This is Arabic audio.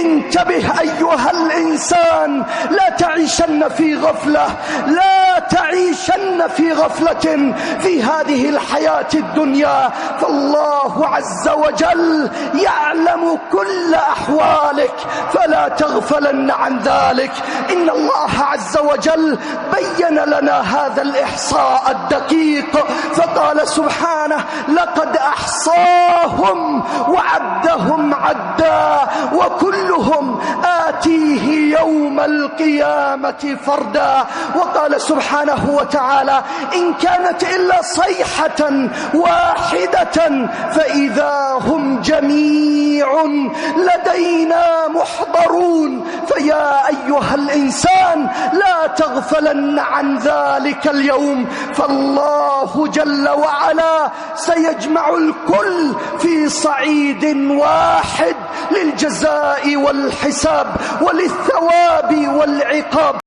انتبه أيها الإنسان، لا تعيشن في غفلة، لا تعيشن في غفلة في هذه الحياة الدنيا، فالله عز وجل يعلم كل أحوالك فلا تغفلن عن ذلك. إن الله عز وجل بين لنا هذا الإحصاء الدقيق فقال سبحانه: لقد أحصاهم وعدهم عدا وكلهم آتيه يوم القيامة فردا. وقال سبحانه وتعالى: إن كانت إلا صيحة واحدة فإذا هم جميع لدينا محضرون. فيا أيها الإنسان لا تغفلن عن ذلك اليوم، فالله جل وعلا سيجمع الكل في صعيد واحد للجزاء والحساب وللثواب والعقاب.